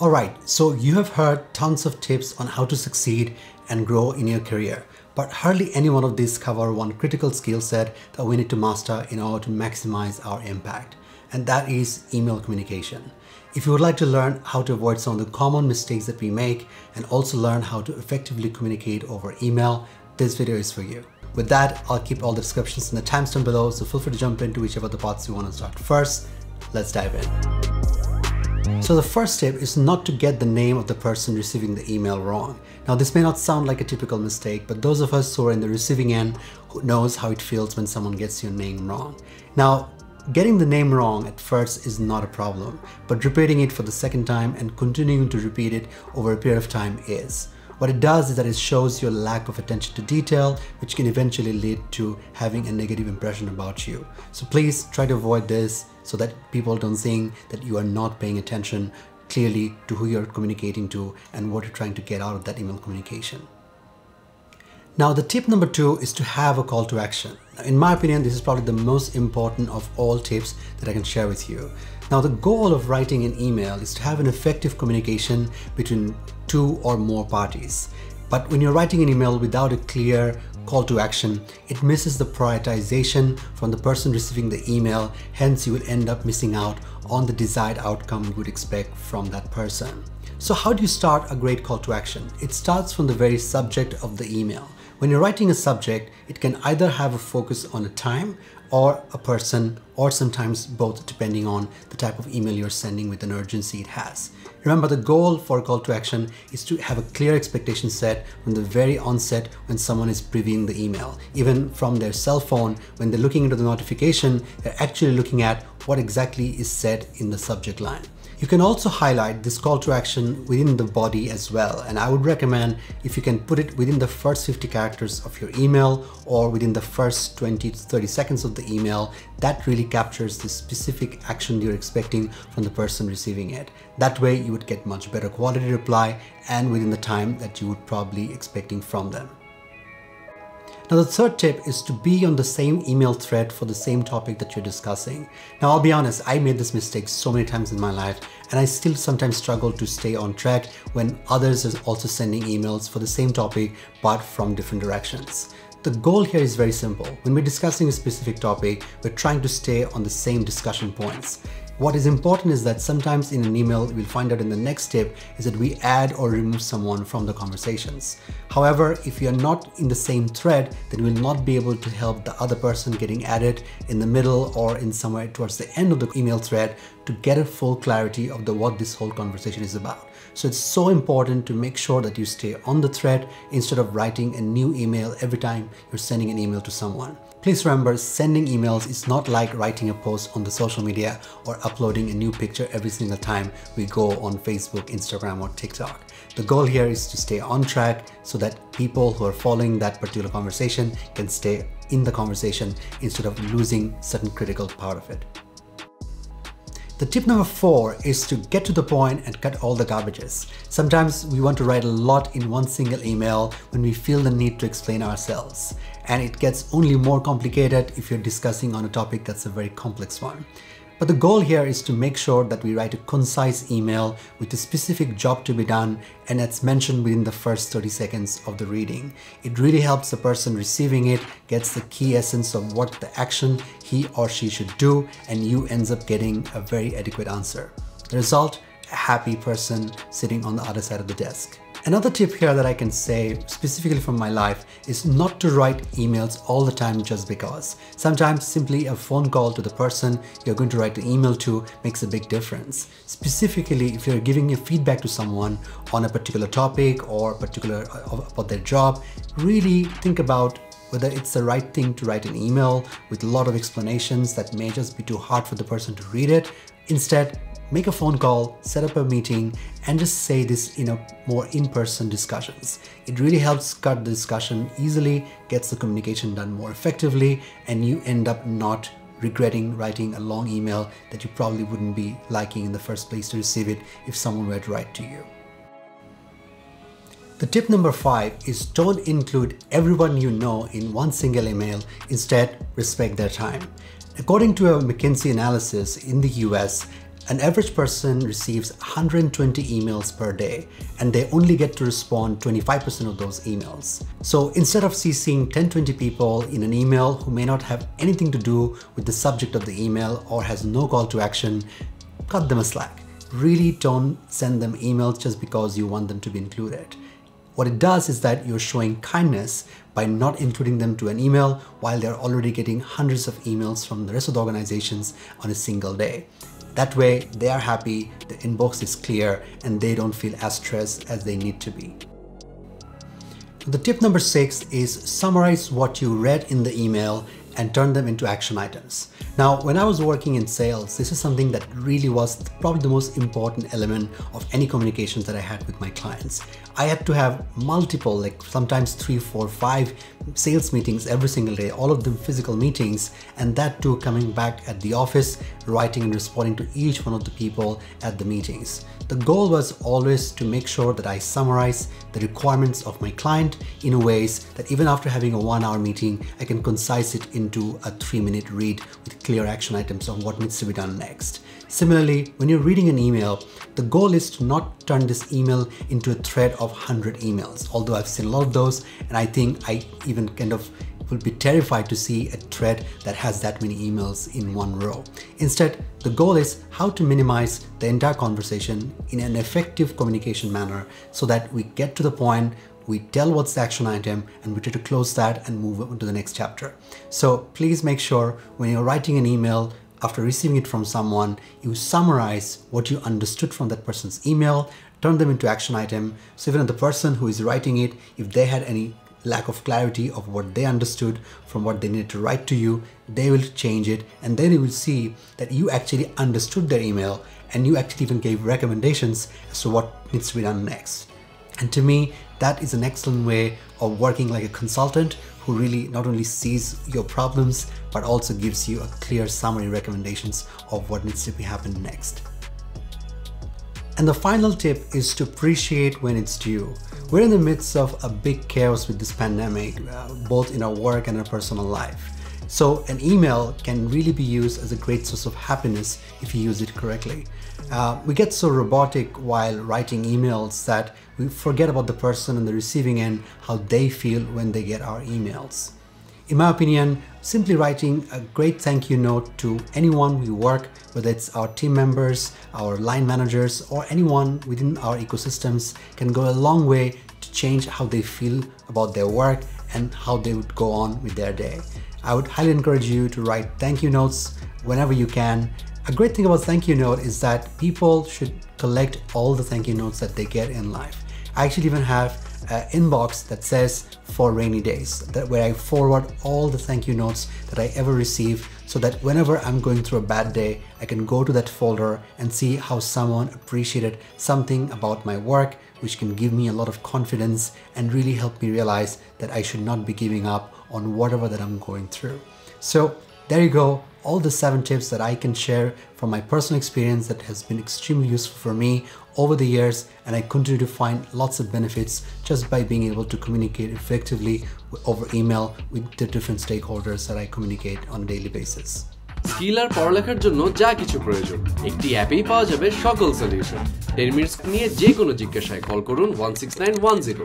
Alright, so you have heard tons of tips on how to succeed and grow in your career, but hardly any one of these cover one critical skill set that we need to master in order to maximize our impact, and that is email communication. If you would like to learn how to avoid some of the common mistakes that we make and also learn how to effectively communicate over email, this video is for you. With that, I'll keep all the descriptions in the timestamp below, so feel free to jump into whichever the parts you want to start first. Let's dive in. So the first tip is not to get the name of the person receiving the email wrong. Now this may not sound like a typical mistake, but those of us who are in the receiving end who knows how it feels when someone gets your name wrong. Now, getting the name wrong at first is not a problem, but repeating it for the second time and continuing to repeat it over a period of time is. What it does is that it shows your lack of attention to detail, which can eventually lead to having a negative impression about you. So please try to avoid this so that people don't think that you are not paying attention clearly to who you're communicating to and what you're trying to get out of that email communication. Now, the tip number 2 is to have a call to action. Now, in my opinion, this is probably the most important of all tips that I can share with you. Now, the goal of writing an email is to have an effective communication between two or more parties. But when you're writing an email without a clear call to action, it misses the prioritization from the person receiving the email. Hence, you will end up missing out on the desired outcome you would expect from that person. So how do you start a great call to action? It starts from the very subject of the email. When you're writing a subject, it can either have a focus on a time or a person, or sometimes both, depending on the type of email you're sending with an urgency it has. Remember, the goal for a call to action is to have a clear expectation set from the very onset when someone is previewing the email. Even from their cell phone, when they're looking into the notification, they're actually looking at what exactly is said in the subject line. You can also highlight this call to action within the body as well, and I would recommend if you can put it within the first 50 characters of your email or within the first 20 to 30 seconds of the email. That really captures the specific action you're expecting from the person receiving it. That way you would get much better quality reply and within the time that you would probably expecting from them. Now, the third tip is to be on the same email thread for the same topic that you're discussing. Now, I'll be honest, I made this mistake so many times in my life, and I still sometimes struggle to stay on track when others are also sending emails for the same topic, but from different directions. The goal here is very simple. When we're discussing a specific topic, we're trying to stay on the same discussion points. What is important is that sometimes in an email, we'll find out in the next tip is that we add or remove someone from the conversations. However, if you are not in the same thread, then we'll not be able to help the other person getting added in the middle or in somewhere towards the end of the email thread to get a full clarity of what this whole conversation is about. So it's so important to make sure that you stay on the thread instead of writing a new email every time you're sending an email to someone. Please remember, sending emails is not like writing a post on the social media or uploading a new picture every single time we go on Facebook, Instagram, or TikTok. The goal here is to stay on track so that people who are following that particular conversation can stay in the conversation instead of losing certain critical part of it. The tip number 4 is to get to the point and cut all the garbages. Sometimes we want to write a lot in one single email when we feel the need to explain ourselves. And it gets only more complicated if you're discussing on a topic that's a very complex one. But the goal here is to make sure that we write a concise email with a specific job to be done, and that's mentioned within the first 30 seconds of the reading. It really helps the person receiving it gets the key essence of what the action he or she should do, and you ends up getting a very adequate answer. The result, a happy person sitting on the other side of the desk. Another tip here that I can say specifically from my life is not to write emails all the time just because. Sometimes simply a phone call to the person you're going to write the email to makes a big difference. Specifically, if you're giving a feedback to someone on a particular topic or about their job, really think about whether it's the right thing to write an email with a lot of explanations that may just be too hard for the person to read it. Instead, make a phone call, set up a meeting, and just say this in a more in-person discussions. It really helps cut the discussion easily, gets the communication done more effectively, and you end up not regretting writing a long email that you probably wouldn't be liking in the first place to receive it if someone were to write to you. The tip number 5 is don't include everyone you know in one single email. Instead, respect their time. According to a McKinsey analysis in the US, An average person receives 120 emails per day, and they only get to respond 25% of those emails. So instead of CCing 10-20 people in an email who may not have anything to do with the subject of the email or has no call to action, cut them a slack. Really don't send them emails just because you want them to be included. What it does is that you're showing kindness by not including them to an email while they're already getting hundreds of emails from the rest of the organizations on a single day. That way, they are happy, the inbox is clear, and they don't feel as stressed as they need to be. The tip number 6 is summarize what you read in the email and turn them into action items. Now, when I was working in sales, this is something that really was probably the most important element of any communications that I had with my clients. I had to have multiple, like sometimes 3, 4, 5 sales meetings every single day, all of them physical meetings, and that too coming back at the office, writing and responding to each one of the people at the meetings. The goal was always to make sure that I summarize the requirements of my client in a ways that even after having a 1-hour meeting, I can concise it into a 3-minute read with clear action items of what needs to be done next. Similarly, when you're reading an email, the goal is to not turn this email into a thread of 100 emails. Although I've seen a lot of those, and I think I even kind of will be terrified to see a thread that has that many emails in one row. Instead, the goal is how to minimize the entire conversation in an effective communication manner so that we get to the point, we tell what's the action item, and we try to close that and move on to the next chapter. So please make sure when you're writing an email, after receiving it from someone, you summarize what you understood from that person's email, turn them into action item. So even the person who is writing it, if they had any lack of clarity of what they understood from what they needed to write to you, they will change it, and then you will see that you actually understood their email and you actually even gave recommendations as to what needs to be done next. And to me, that is an excellent way of working like a consultant who really not only sees your problems, but also gives you a clear summary recommendations of what needs to be happened next. And the final tip is to appreciate when it's due. We're in the midst of a big chaos with this pandemic, both in our work and our personal life. So an email can really be used as a great source of happiness if you use it correctly. We get so robotic while writing emails that we forget about the person on the receiving end, how they feel when they get our emails. In my opinion, simply writing a great thank you note to anyone we work, whether it's our team members, our line managers, or anyone within our ecosystems, can go a long way to change how they feel about their work and how they would go on with their day. I would highly encourage you to write thank you notes whenever you can. A great thing about thank you note is that people should collect all the thank you notes that they get in life. I actually even have an inbox that says for rainy days, where I forward all the thank you notes that I ever receive, so that whenever I'm going through a bad day, I can go to that folder and see how someone appreciated something about my work, which can give me a lot of confidence and really help me realize that I should not be giving up on whatever that I'm going through. So there you go, all the 7 tips that I can share from my personal experience that has been extremely useful for me over the years, and I continue to find lots of benefits just by being able to communicate effectively over email with the different stakeholders that I communicate on a daily basis. Skill আর পড়ালেখার জন্য যা কিছু প্রয়োজন একটি অ্যাপেই পাওয়া যাবে সকল সলিউশন। 10 মিনিটস নিয়ে যে কোনো জিজ্ঞাসায় কল করুন 16910।